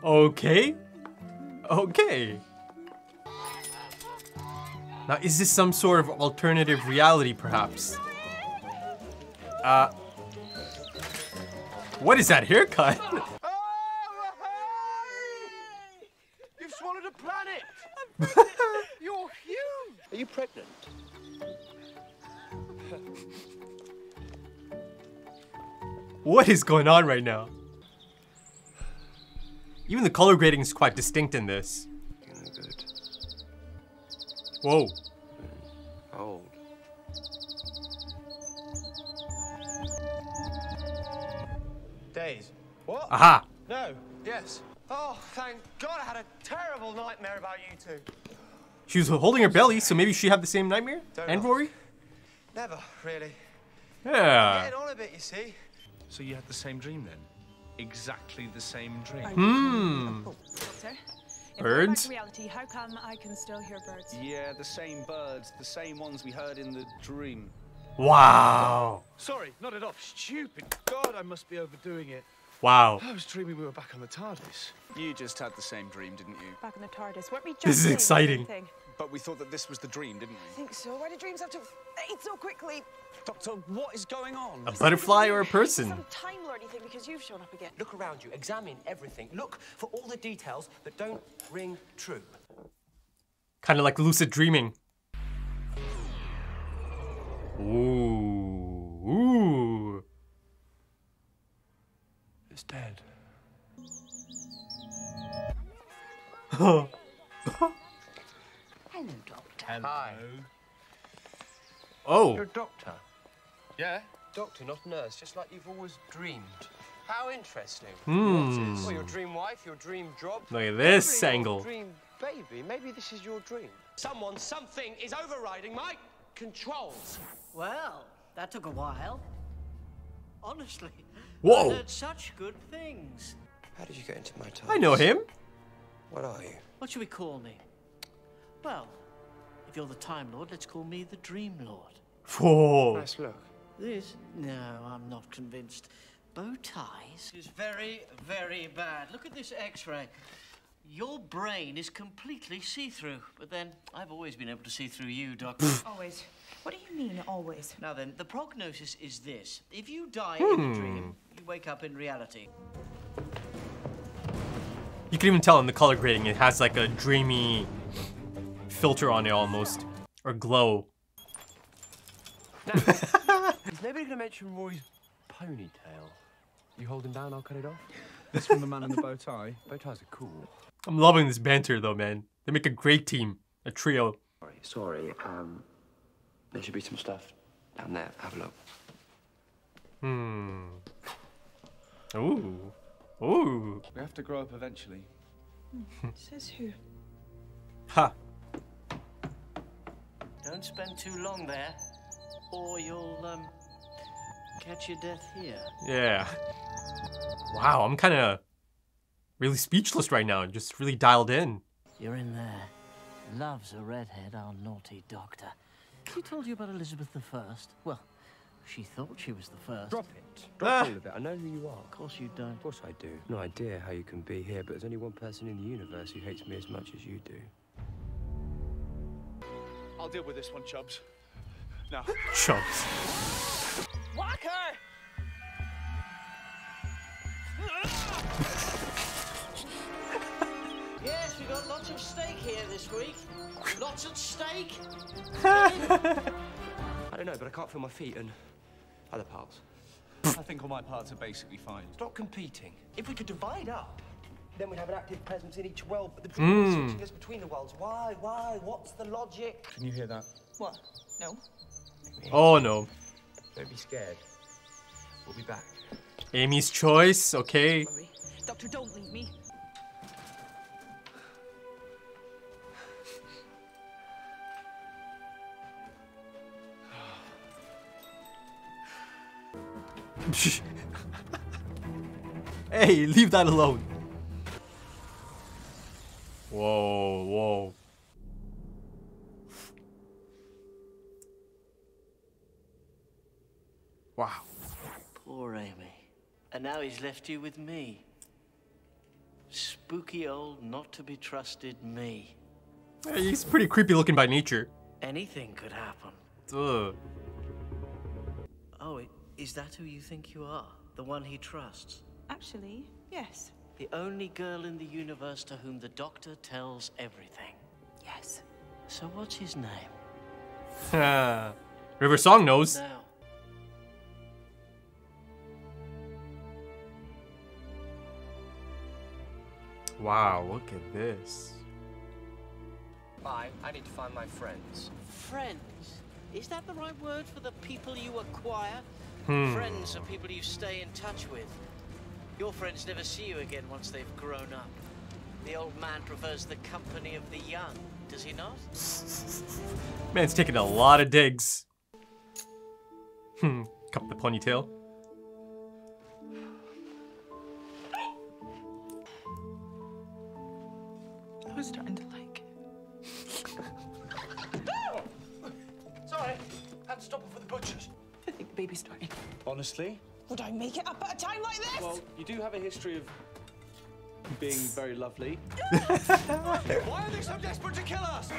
Okay. Okay. Now, is this some sort of alternative reality, perhaps? What is that haircut? Oh, hey! You've swallowed a planet! You're huge! Are you pregnant? What is going on right now? Even the color grading is quite distinct in this. Good. Whoa. Old. Days. What? Aha! No. Yes. Oh, thank God I had a terrible nightmare about you two. She was holding her belly, so maybe she had the same nightmare? And Rory? Never, really. Yeah. Getting on a bit, you see. So you had the same dream then? Exactly the same dream? Doctor, if Birds? we're back to reality, how come I can still hear birds? Yeah, the same birds, the same ones we heard in the dream. Wow. Sorry, not it off. Stupid. God, I must be overdoing it. Wow. I was dreaming we were back on the TARDIS. You just had the same dream, didn't you? Back in the TARDIS. Weren't we just This is saying the exciting. same thing? But we thought that this was the dream, didn't I we? think so. Why do dreams have to fade so quickly? Doctor, what is going on? A butterfly or a It's person? some time lordy thing because you've shown up again. Look around you, examine everything. Look for all the details that don't ring true. Kind of like lucid dreaming. Ooh. Ooh. It's dead. Hello, Doctor. Hi. Oh. You're a doctor. Yeah? Doctor, not nurse, just like you've always dreamed. How interesting. Hmm. Well, your dream wife, your dream job. Look at this Probably angle. Your dream baby. Maybe this is your dream. Someone, something is overriding my controls. Well, that took a while. Honestly. Whoa. I heard such good things. How did you get into my time? I know him. What are you? What should we call me? Well, if you're the Time Lord, let's call me the Dream Lord. Whoa. Nice look. This? No, I'm not convinced. Bow ties is very, very bad. Look at this X-ray. Your brain is completely see-through. But then, I've always been able to see through you, Doctor. Always. What do you mean, always? Now then, the prognosis is this. If you die in a dream, you wake up in reality. You can even tell in the color grading, it has like a dreamy filter on it almost. Or glow. Is nobody going to mention Rory's ponytail? You hold him down, I'll cut it off. This from the man in the bow tie. Bow ties are cool. I'm loving this banter though, man. They make a great team. A trio. Sorry, there should be some stuff down there. Have a look. Ooh. Ooh. We have to grow up eventually. Says who? Ha. Don't spend too long there, or you'll, catch your death here. Yeah. Wow, I'm kind of really speechless right now. Just really dialed in. You're in there. Loves a redhead, our naughty doctor. Who told you about Elizabeth I? Well, she thought she was the first. Drop it. Drop all of it. I know who you are. Of course you don't. Of course I do. No idea how you can be here, but there's only one person in the universe who hates me as much as you do. I'll deal with this one, Chubbs. Now. Chumps. Whack her! Yes, we got lots of steak here this week. Lots of steak. I don't know, but I can't feel my feet and other parts. I think all my parts are basically fine. Stop competing. If we could divide up, then we'd have an active presence in each world, but the dream is switching us between the worlds. Why? What's the logic? Can you hear that? What? No. Oh no. Don't be scared. We'll be back. Amy's choice, okay. Worry. Doctor, don't leave me. Hey, leave that alone. Whoa, whoa. Wow. Poor Amy. And now he's left you with me. Spooky old not-to-be-trusted me. He's pretty creepy looking by nature. Anything could happen. Ugh. Oh, is that who you think you are? The one he trusts? Actually, yes. The only girl in the universe to whom the Doctor tells everything. Yes. So what's his name? River Song knows. Now. Wow, look at this. I need to find my friends. Friends? Is that the right word for the people you acquire? Friends are people you stay in touch with. Your friends never see you again once they've grown up. The old man prefers the company of the young, does he not? Man's taking a lot of digs. Cup the ponytail. I was starting to like. Sorry, had to stop her for the butchers. I think the baby's starting. Honestly? Would I make it up at a time like this? Well, you do have a history of being very lovely. Why are they so desperate to kill us?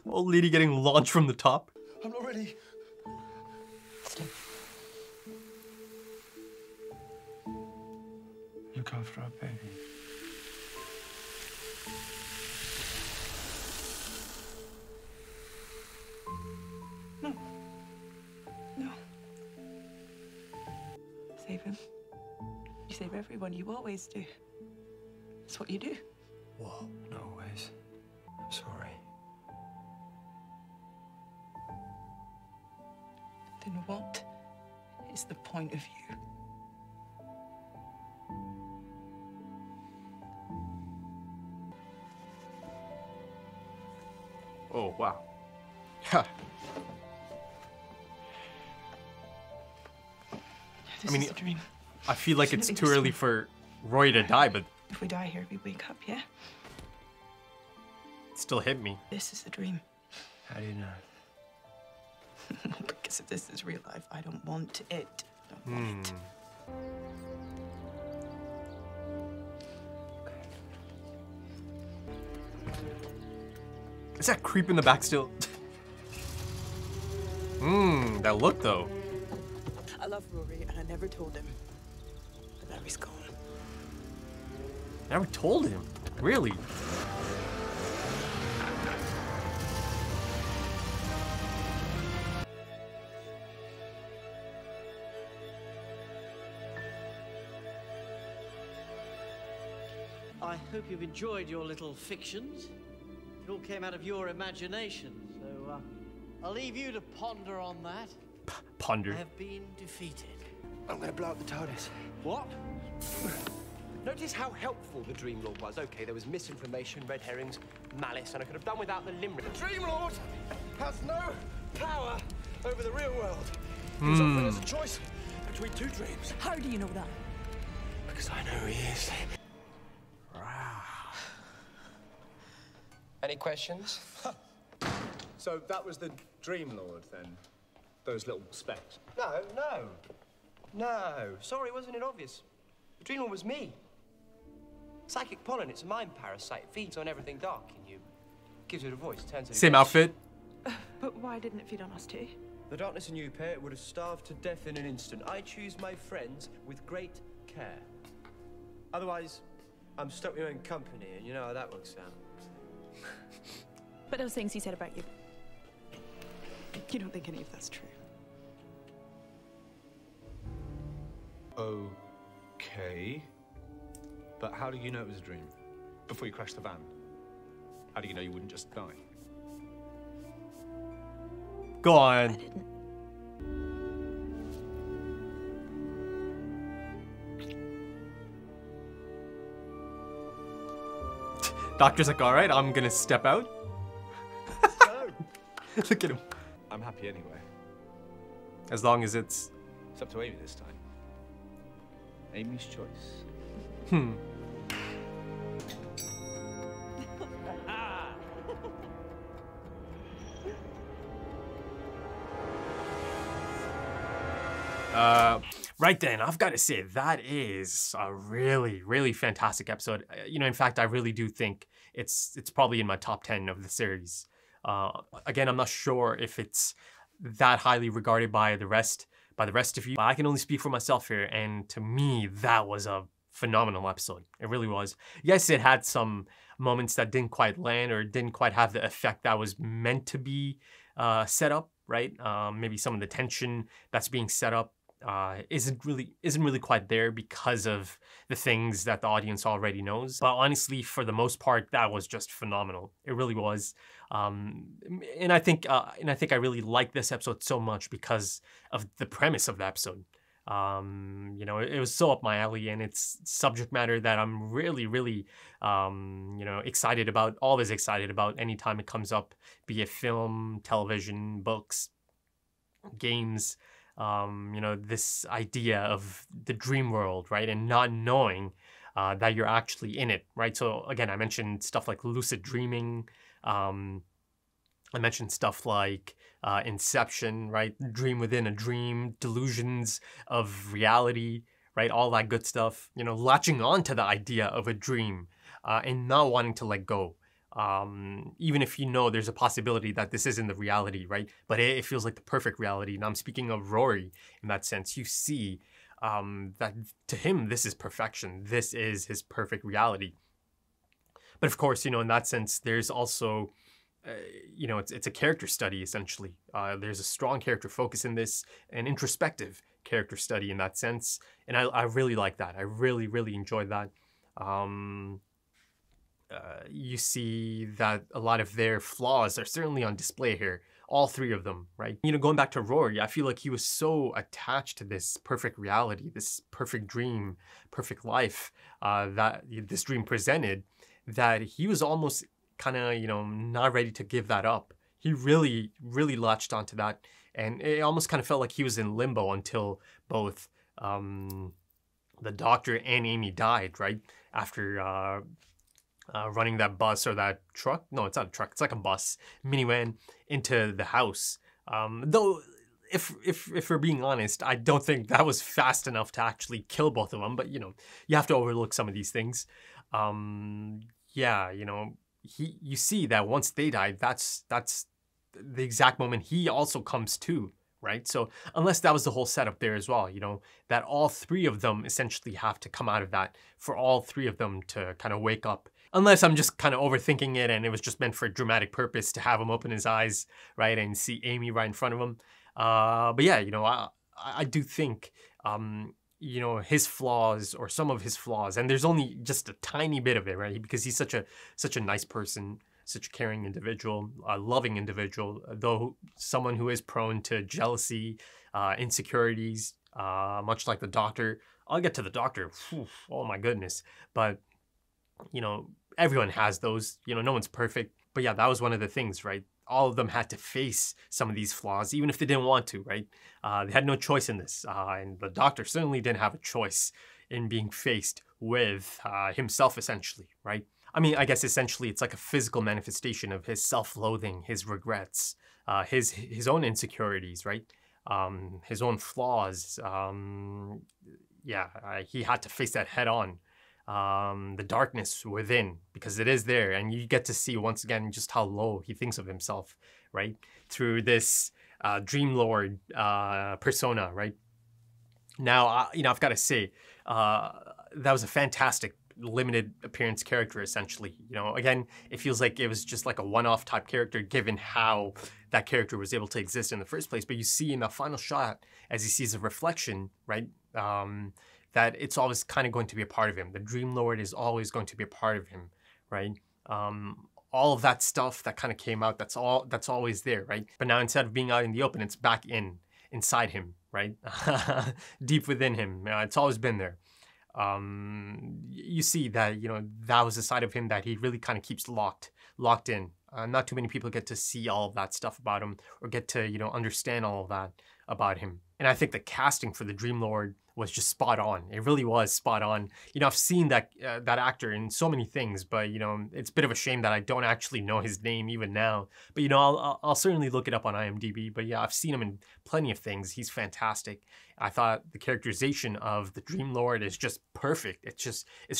Old lady getting launched from the top. I'm not ready. Look after our baby. No. Save him. You save everyone. You always do. That's what you do. What? Not always. I'm sorry. Then what is the point of you? Oh, wow. This I mean, is a dream. I feel like it's too early for Rory to die, but If we die here, we wake up, yeah? it still hit me. This is a dream. How do you know? Because if this is real life, I don't want it. I don't want it. Is that creep in the back still? That look though. I love Rory, and I never told him. But now he's gone. Never told him. Really? I hope you've enjoyed your little fictions. It all came out of your imagination, so I'll leave you to ponder on that. Ponder. I have been defeated. I'm gonna blow up the TARDIS. What? Notice how helpful the Dream Lord was. Okay, there was misinformation, red herrings, malice, and I could have done without the limerick. The Dream Lord has no power over the real world. He's offering us a choice between two dreams. How do you know that? Because I know who he is. Any questions? So that was the Dream Lord, then? Those little specks? No. Sorry, wasn't it obvious? The Dream Lord was me. Psychic pollen, it's a mind parasite. It feeds on everything dark in you. Gives it a voice, turns it Same against you. outfit. But why didn't it feed on us too? The darkness in you, pair, would have starved to death in an instant. I choose my friends with great care. Otherwise, I'm stuck with my own company, and you know how that works out. But those things he said about you. You don't think any of that's true? Okay. But how do you know it was a dream? Before you crashed the van? How do you know you wouldn't just die? Go I on. didn't. Doctor's like, all right, I'm gonna step out. Look at him. I'm happy anyway. As long as it's... It's up to Amy this time. Amy's choice. Right then, I've got to say that is a really, really fantastic episode. You know, in fact, I really do think it's probably in my top 10 of the series. Again, I'm not sure if it's that highly regarded by the rest of you, but I can only speak for myself here, and to me, that was a phenomenal episode. It really was. Yes, it had some moments that didn't quite land or didn't quite have the effect that was meant to be set up, right? Maybe some of the tension that's being set up isn't really quite there because of the things that the audience already knows. But honestly, for the most part, that was just phenomenal. It really was. And I think I really like this episode so much because of the premise of the episode. You know, it was so up my alley, and it's subject matter that I'm really, really, you know, excited about, always excited about anytime it comes up, be it film, television, books, games, you know, this idea of the dream world, right? And not knowing that you're actually in it, right? So again, I mentioned stuff like lucid dreaming. I mentioned stuff like Inception, right? Dream within a dream, delusions of reality, right? All that good stuff. You know, latching on to the idea of a dream and not wanting to let go. Even if you know there's a possibility that this isn't the reality, right? But it feels like the perfect reality. And I'm speaking of Rory in that sense. You see that to him, this is perfection. This is his perfect reality. But of course, you know, in that sense, there's also... you know, it's a character study, essentially. There's a strong character focus in this, an introspective character study in that sense. And I really like that. I really, really enjoyed that. You see that a lot of their flaws are certainly on display here. All three of them, right? You know, going back to Rory, I feel like he was so attached to this perfect reality, this perfect dream, perfect life that this dream presented, that he was almost kind of, you know, not ready to give that up. He really, really latched onto that. And it almost kind of felt like he was in limbo until both the doctor and Amy died, right? After running that bus or that truck. No, it's not a truck. It's like a bus, minivan, into the house. Though, if we're being honest, I don't think that was fast enough to actually kill both of them. But, you know, you have to overlook some of these things. Yeah, you know, you see that once they died, that's the exact moment he also comes to, right? So unless that was the whole setup there as well, you know, that all three of them essentially have to come out of that for all three of them to kind of wake up. Unless I'm just kind of overthinking it and it was just meant for a dramatic purpose to have him open his eyes, right, and see Amy right in front of him. But yeah, you know, I do think, you know, his flaws or some of his flaws, and there's only just a tiny bit of it, right? Because he's such a nice person, such a caring individual, a loving individual, though someone who is prone to jealousy, insecurities, much like the doctor. I'll get to the doctor. Whew, oh my goodness. But, you know, everyone has those, you know, no one's perfect. But yeah, that was one of the things, right? All of them had to face some of these flaws, even if they didn't want to, right? They had no choice in this. And the doctor certainly didn't have a choice in being faced with himself, essentially, right? I mean, I guess essentially it's like a physical manifestation of his self-loathing, his regrets, his own insecurities, right? His own flaws. Yeah, he had to face that head on. The darkness within, because it is there, and you get to see once again just how low he thinks of himself, right? Through this Dream Lord persona, right? Now, you know, I've got to say, that was a fantastic limited appearance character, essentially. You know, again, it feels like it was just like a one-off type character given how that character was able to exist in the first place. But you see in the final shot, as he sees a reflection, right? That it's always kind of going to be a part of him. The Dream Lord is always going to be a part of him, right? All of that stuff that kind of came out, that's always there, right? But now instead of being out in the open, it's back inside him, right? Deep within him. It's always been there. You see that, you know, that was a side of him that he really kind of keeps locked in. Not too many people get to see all of that stuff about him or get to, you know, understand all of that about him. And I think the casting for the Dream Lord was just spot on. It really was spot on. You know, I've seen that that actor in so many things, but you know, it's a bit of a shame that I don't actually know his name even now. But you know, I'll certainly look it up on IMDb. But yeah, I've seen him in plenty of things. He's fantastic. I thought the characterization of the Dream Lord is just perfect. It's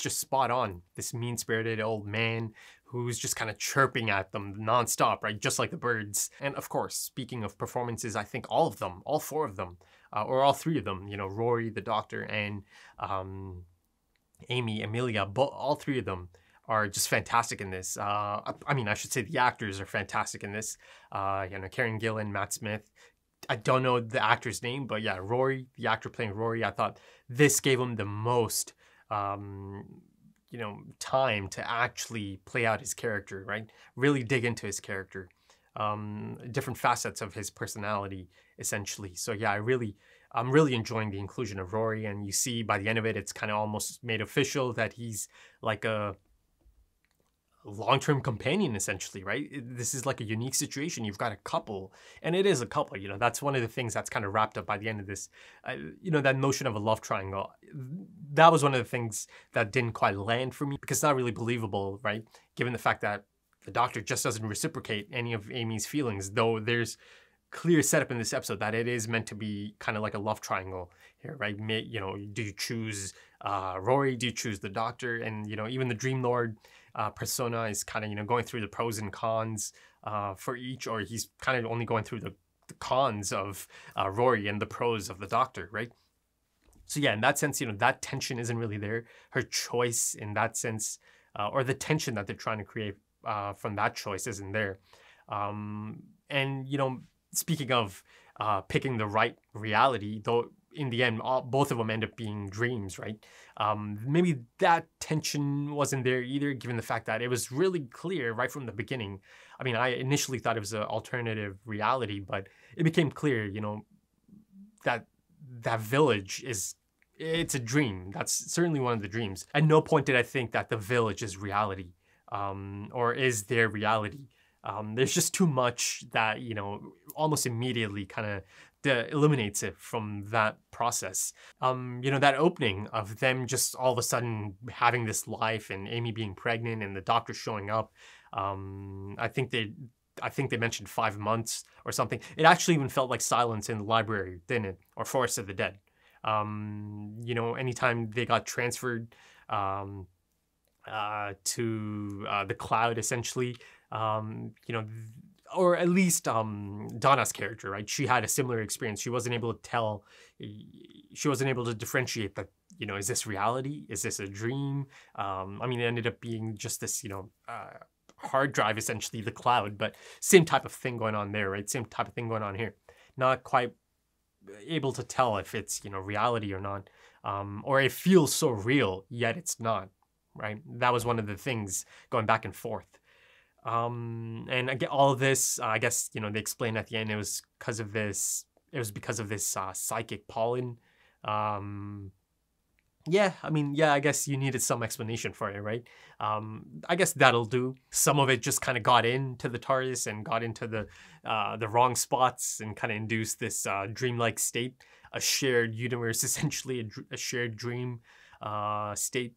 just spot on. This mean-spirited old man who's just kind of chirping at them nonstop, right? Just like the birds. And of course, speaking of performances, I think all of them, all four of them, or all three of them, you know, Rory, the doctor, and Amy, Amelia, all three of them are just fantastic in this. I mean, I should say the actors are fantastic in this. You know, Karen Gillan, Matt Smith. I don't know the actor's name, but yeah, Rory, the actor playing Rory, I thought this gave him the most, you know, time to actually play out his character, right? Really dig into his character. Different facets of his personality, essentially. So yeah, I'm really enjoying the inclusion of Rory, and you see by the end of it, it's kind of almost made official that he's like a long-term companion, essentially, right? This is like a unique situation. You've got a couple, and it is a couple, you know, that's one of the things that's kind of wrapped up by the end of this. You know, that notion of a love triangle, that was one of the things that didn't quite land for me, because it's not really believable, right? Given the fact that the doctor just doesn't reciprocate any of Amy's feelings, though there's clear setup in this episode that it is meant to be kind of like a love triangle here, right? You know, do you choose Rory? Do you choose the doctor? And, you know, even the Dream Lord persona is kind of, you know, going through the pros and cons for each, or he's kind of only going through the cons of Rory and the pros of the doctor, right? So yeah, in that sense, you know, that tension isn't really there. Her choice in that sense, or the tension that they're trying to create from that choice isn't there. And, you know, speaking of picking the right reality, though in the end, both of them end up being dreams, right? Maybe that tension wasn't there either, given the fact that it was really clear right from the beginning. I mean, I initially thought it was an alternative reality, but it became clear, you know, that that village it's a dream. That's certainly one of the dreams. At no point did I think that the village is reality, or is their reality. There's just too much that, you know, almost immediately kind of eliminates it from that process. You know, that opening of them just all of a sudden having this life and Amy being pregnant and the doctor showing up. I think they mentioned 5 months or something. It actually even felt like silence in the library, didn't it? Or Forest of the Dead. You know, anytime they got transferred to the cloud, essentially, you know, or at least Donna's character, right? She had a similar experience. She wasn't able to tell, she wasn't able to differentiate that, you know, is this reality? Is this a dream? I mean, it ended up being just this, you know, hard drive, essentially, the cloud, but same type of thing going on there, right? Same type of thing going on here. Not quite able to tell if it's, you know, reality or not, or it feels so real, yet it's not, right? That was one of the things going back and forth. And again, all of this, I guess, you know, they explained at the end, it was because of this psychic pollen. Yeah, I mean, yeah, I guess you needed some explanation for it, right? I guess that'll do. Some of it just kind of got into the TARDIS and got into the wrong spots and kind of induced this dreamlike state, a shared universe, essentially a shared dream state.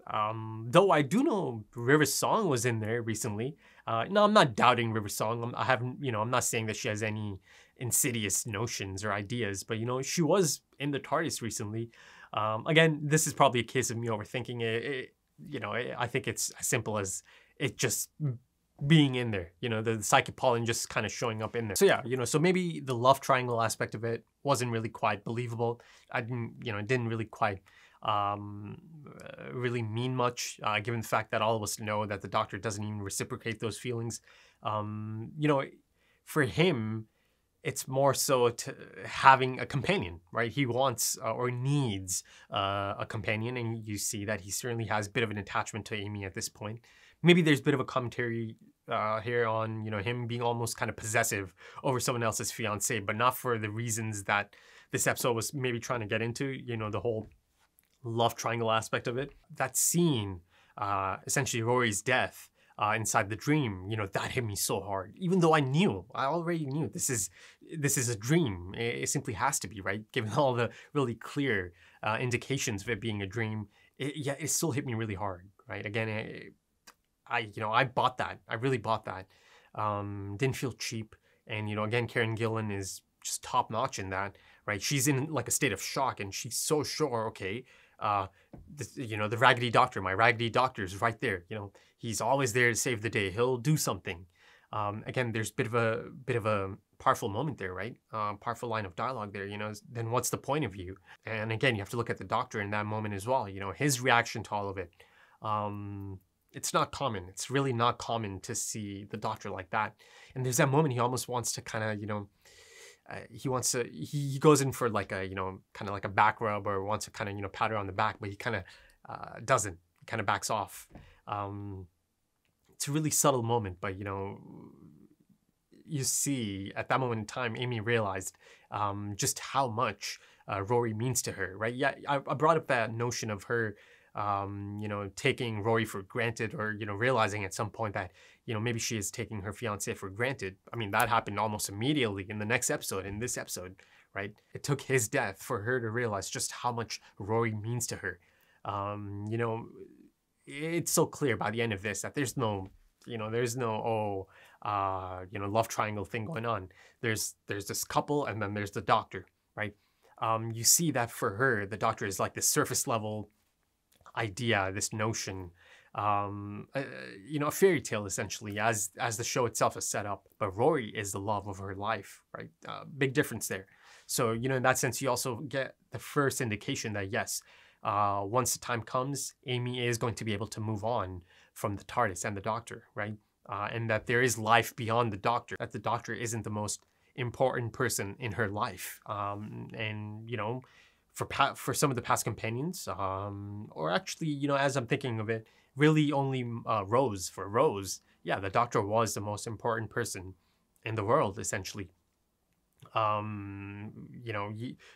Though I do know River's Song was in there recently. No, I'm not doubting River's Song. I haven't, you know, I'm not saying that she has any insidious notions or ideas, but, you know, she was in the TARDIS recently. Again, this is probably a case of me overthinking it. You know, I think it's as simple as it just being in there, you know, the psychic pollen just kind of showing up in there. So yeah, you know, so maybe the love triangle aspect of it wasn't really quite believable. It didn't really quite really mean much, given the fact that all of us know that the doctor doesn't even reciprocate those feelings. You know, for him, it's more so to having a companion, right? He wants or needs a companion, and you see that he certainly has a bit of an attachment to Amy at this point. Maybe there's a bit of a commentary here on, you know, him being almost kind of possessive over someone else's fiance, but not for the reasons that this episode was maybe trying to get into, you know, the whole love triangle aspect of it. That scene, essentially Rory's death, inside the dream, that hit me so hard. Even though I already knew this is a dream. It simply has to be, right? Given all the really clear indications of it being a dream, it still hit me really hard, right? Again, I bought that. I really bought that. Didn't feel cheap. And, again, Karen Gillan is just top notch in that, right? She's in like a state of shock and she's so sure, okay, the Raggedy Doctor, my Raggedy Doctor is right there. He's always there to save the day. He'll do something. Again, there's a bit of a powerful moment there, right? Powerful line of dialogue there, then what's the point of you? And again, you have to look at the Doctor in that moment as well, his reaction to all of it. It's not common. It's really not common to see the Doctor like that. And there's that moment he almost wants to kind of, he goes in for like a, kind of like a back rub or wants to kind of, pat her on the back, but he kind of doesn't. He kind of backs off. It's a really subtle moment, but, you see at that moment in time, Amy realized just how much Rory means to her, right? Yeah, I brought up that notion of her taking Rory for granted or, realizing at some point that, maybe she is taking her fiancé for granted. I mean, that happened almost immediately in the next episode, in this episode, right? It took his death for her to realize just how much Rory means to her. It's so clear by the end of this that there's no, love triangle thing going on. There's this couple and then there's the Doctor, right? You see that for her, the Doctor is like this surface level idea, this notion, a fairy tale essentially, as the show itself is set up. But Rory is the love of her life, right? Big difference there. So, in that sense, you also get the first indication that yes, once the time comes, Amy is going to be able to move on from the TARDIS and the Doctor, right? And that there is life beyond the Doctor, that the Doctor isn't the most important person in her life. For some of the past companions, or actually, as I'm thinking of it, really only Rose. For Rose, yeah, the Doctor was the most important person in the world, essentially.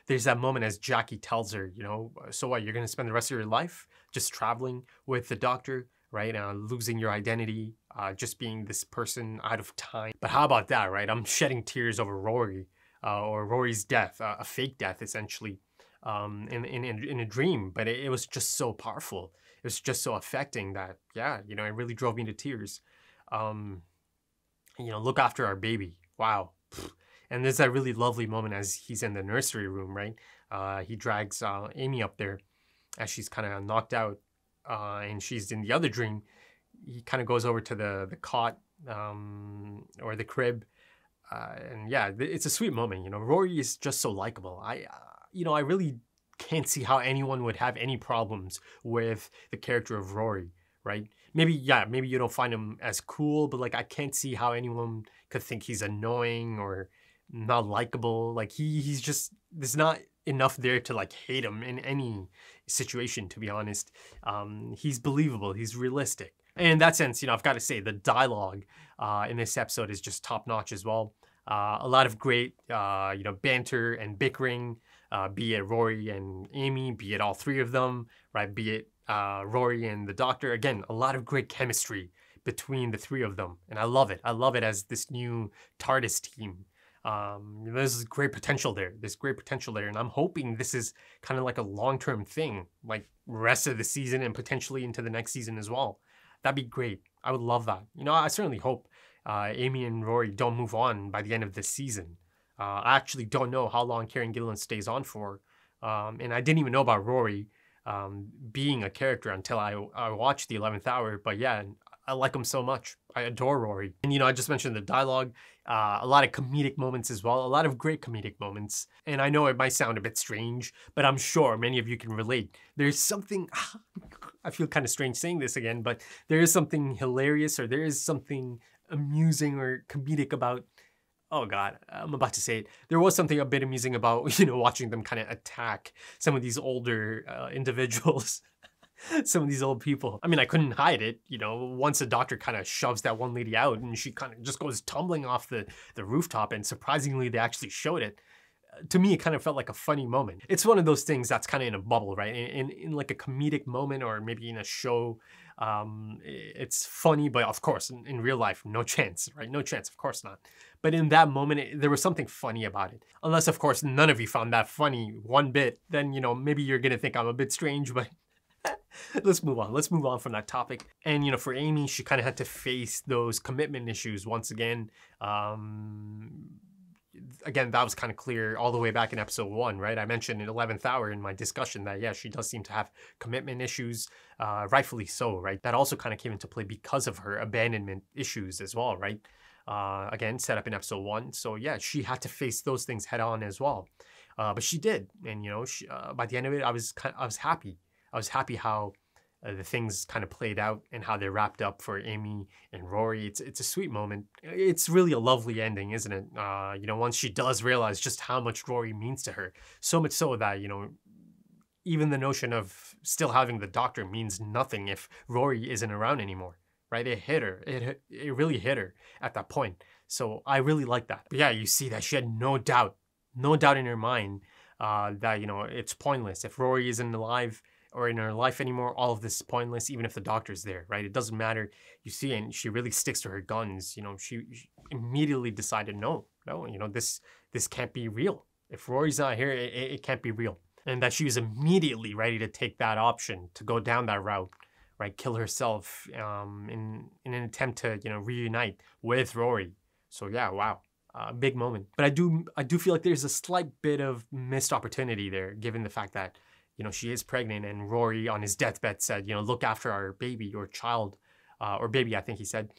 There's that moment as Jackie tells her, so what, you're going to spend the rest of your life just traveling with the Doctor, right? Losing your identity, just being this person out of time. But how about that, right? I'm shedding tears over Rory, or Rory's death, a fake death, essentially. In a dream, but it was just so powerful. It was just so affecting that, yeah, it really drove me to tears. Look after our baby. Wow. And there's that really lovely moment as he's in the nursery room, right? He drags Amy up there as she's kind of knocked out, and she's in the other dream. He kind of goes over to the cot or the crib, and yeah, it's a sweet moment. Rory is just so likable. I really can't see how anyone would have any problems with the character of Rory, right? Maybe you don't find him as cool, but like I can't see how anyone could think he's annoying or not likable. Like he's just, there's not enough there to like hate him in any situation, to be honest. He's believable, he's realistic. And in that sense, I've got to say the dialogue in this episode is just top notch as well. A lot of great, banter and bickering, be it Rory and Amy, be it all three of them, right? Be it Rory and the Doctor. Again, a lot of great chemistry between the three of them. And I love it. I love it as this new TARDIS team. There's great potential there. There's great potential there. And I'm hoping this is kind of like a long-term thing, like rest of the season and potentially into the next season as well. That'd be great. I would love that. I certainly hope Amy and Rory don't move on by the end of this season. I actually don't know how long Karen Gillan stays on for. And I didn't even know about Rory being a character until I watched the 11th hour. But yeah, I like him so much. I adore Rory. And I just mentioned the dialogue, a lot of comedic moments as well, a lot of great comedic moments. And I know it might sound a bit strange, but I'm sure many of you can relate. There's something, I feel kind of strange saying this again, but there is something hilarious or there is something amusing or comedic about, oh God, I'm about to say it. There was something a bit amusing about, watching them kind of attack some of these older individuals, some of these old people. I mean, I couldn't hide it. Once the Doctor kind of shoves that one lady out and she kind of just goes tumbling off the rooftop, and surprisingly, they actually showed it. To me, it kind of felt like a funny moment. It's one of those things that's kind of in a bubble, right? In like a comedic moment or maybe in a show, It's funny, but of course, in real life, no chance, right? No chance, of course not. But in that moment, there was something funny about it. Unless, of course, none of you found that funny one bit, then, you know, maybe you're gonna think I'm a bit strange, but let's move on. Let's move on from that topic. And, you know, for Amy, she kind of had to face those commitment issues once again. Again, that was kind of clear all the way back in episode 1, right? I mentioned in 11th hour in my discussion that, yeah, she does seem to have commitment issues, rightfully so, right? That also kind of came into play because of her abandonment issues as well, right? Again, set up in episode 1. So yeah, she had to face those things head on as well. But she did. And, you know, by the end of it, I was happy. I was happy how the things kind of played out and how they wrapped up for Amy and Rory. It's a sweet moment. It's really a lovely ending, isn't it? You know, once she does realize just how much Rory means to her, so much so that, you know, even the notion of still having the doctor means nothing if Rory isn't around anymore, right? It hit her. It really hit her at that point. So I really like that. But yeah, you see that she had no doubt in her mind that, you know, it's pointless. If Rory isn't alive or in her life anymore, all of this is pointless, even if the doctor's there, right? It doesn't matter. You see, and she really sticks to her guns. You know, she immediately decided, no, you know, this can't be real. If Rory's not here, it can't be real. And that she was immediately ready to take that option, to go down that route, right? Kill herself in an attempt to, you know, reunite with Rory. So yeah, wow. Big moment. But I do feel like there's a slight bit of missed opportunity there, given the fact that, you know, she is pregnant and Rory on his deathbed said, you know, look after our baby or child, or baby, I think he said.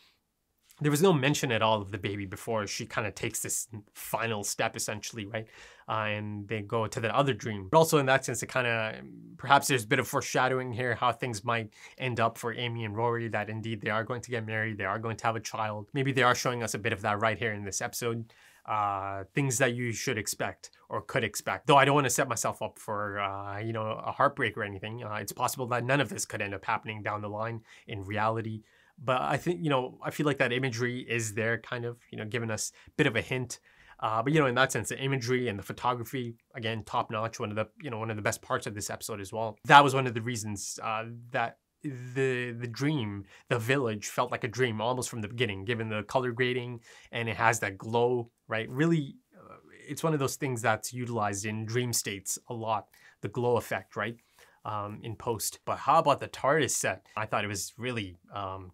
There was no mention at all of the baby before she kind of takes this final step, essentially, right? And they go to the other dream. But also in that sense, it kind of, perhaps there's a bit of foreshadowing here, how things might end up for Amy and Rory, that indeed they are going to get married, they are going to have a child. Maybe they are showing us a bit of that right here in this episode. Things that you should expect or could expect. Though I don't want to set myself up for, you know, a heartbreak or anything. It's possible that none of this could end up happening down the line in reality. But I think, you know, I feel like that imagery is there kind of, you know, giving us a bit of a hint. But, you know, in that sense, the imagery and the photography, again, top notch, one of the best parts of this episode as well. That was one of the reasons that the dream, the village felt like a dream almost from the beginning, given the color grading, and it has that glow, right? Really, it's one of those things that's utilized in dream states a lot, the glow effect, right? In post. But how about the TARDIS set? I thought it was really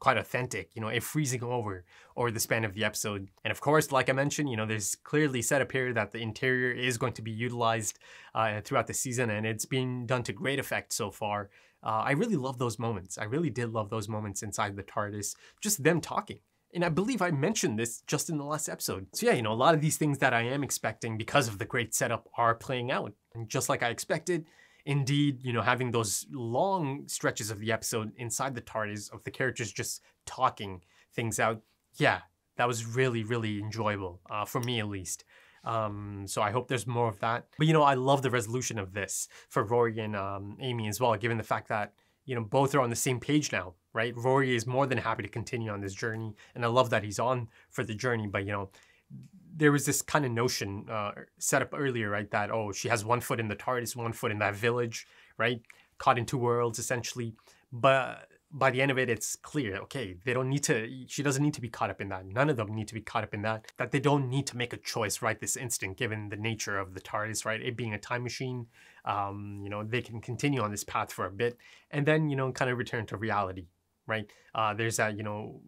quite authentic, you know, it freezing over the span of the episode. And of course, like I mentioned, you know, there's clearly set up here that the interior is going to be utilized throughout the season, and it's been done to great effect so far. I really love those moments. I really did love those moments inside the TARDIS, just them talking. And I believe I mentioned this just in the last episode. So yeah, you know, a lot of these things that I am expecting because of the great setup are playing out. And just like I expected, indeed, you know, having those long stretches of the episode inside the TARDIS of the characters just talking things out, yeah, that was really, really enjoyable, for me at least. So I hope there's more of that. But, you know, I love the resolution of this for Rory and Amy as well, given the fact that, you know, both are on the same page now, right? Rory is more than happy to continue on this journey, and I love that he's on for the journey. But, you know, there was this kind of notion set up earlier, right? That, oh, she has one foot in the TARDIS, one foot in that village, right? Caught in two worlds, essentially. But by the end of it, it's clear, okay, she doesn't need to be caught up in that. None of them need to be caught up in that. That they don't need to make a choice right this instant, given the nature of the TARDIS, right? It being a time machine, you know, they can continue on this path for a bit and then, you know, kind of return to reality, right? There's that, you know,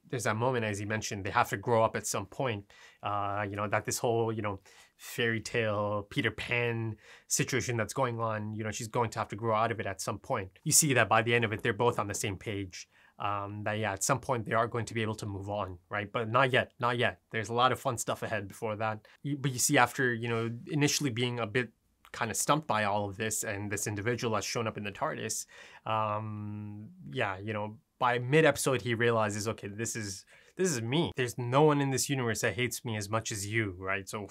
there's that moment, as he mentioned, they have to grow up at some point, you know, that this whole, you know, fairy tale Peter Pan situation that's going on, you know, she's going to have to grow out of it at some point. You see that by the end of it, they're both on the same page, that yeah, at some point they are going to be able to move on, right? But not yet. There's a lot of fun stuff ahead before that. But you see, after, you know, initially being a bit kind of stumped by all of this and this individual that's shown up in the TARDIS, yeah, you know, by mid-episode, he realizes, okay, this is me. There's no one in this universe that hates me as much as you, right? So,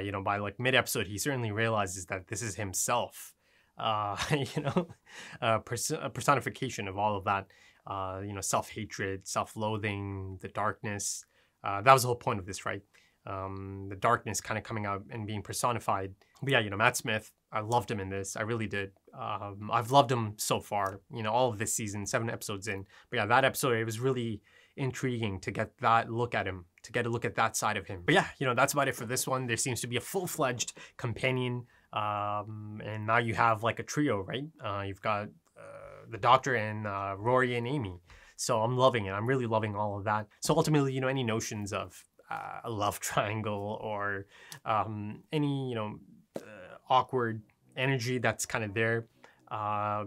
you know, by like mid-episode, he certainly realizes that this is himself, you know, a personification of all of that, you know, self-hatred, self-loathing, the darkness. That was the whole point of this, right? The darkness kind of coming out and being personified. But yeah, you know, Matt Smith, I loved him in this. I really did. I've loved him so far, you know, all of this season, 7 episodes in. But yeah, that episode, it was really intriguing to get that look at him, to get a look at that side of him. But yeah, you know, that's about it for this one. There seems to be a full-fledged companion. And now you have like a trio, right? You've got the Doctor and Rory and Amy. So I'm loving it. I'm really loving all of that. So ultimately, you know, any notions of a love triangle or any, you know, awkward energy that's kind of there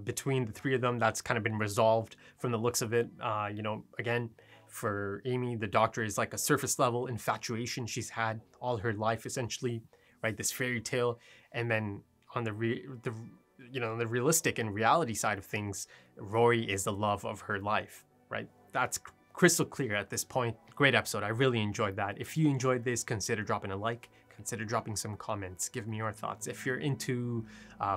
between the 3 of them, that's kind of been resolved from the looks of it. You know, again, for Amy, the Doctor is like a surface level infatuation she's had all her life, essentially, right? This fairy tale. And then on the realistic and reality side of things, Rory is the love of her life, right? That's crystal clear at this point. Great episode. I really enjoyed that. If you enjoyed this, consider dropping a like. Consider dropping some comments. Give me your thoughts. If you're into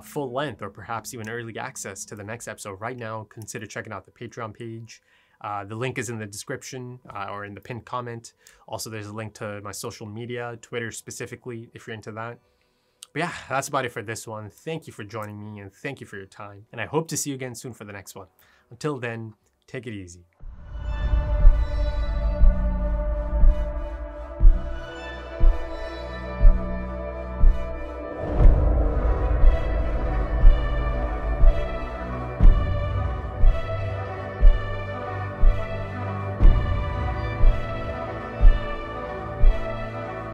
full length or perhaps even early access to the next episode right now, consider checking out the Patreon page. The link is in the description or in the pinned comment. Also, there's a link to my social media, Twitter specifically, if you're into that. But yeah, that's about it for this one. Thank you for joining me and thank you for your time. And I hope to see you again soon for the next one. Until then, take it easy.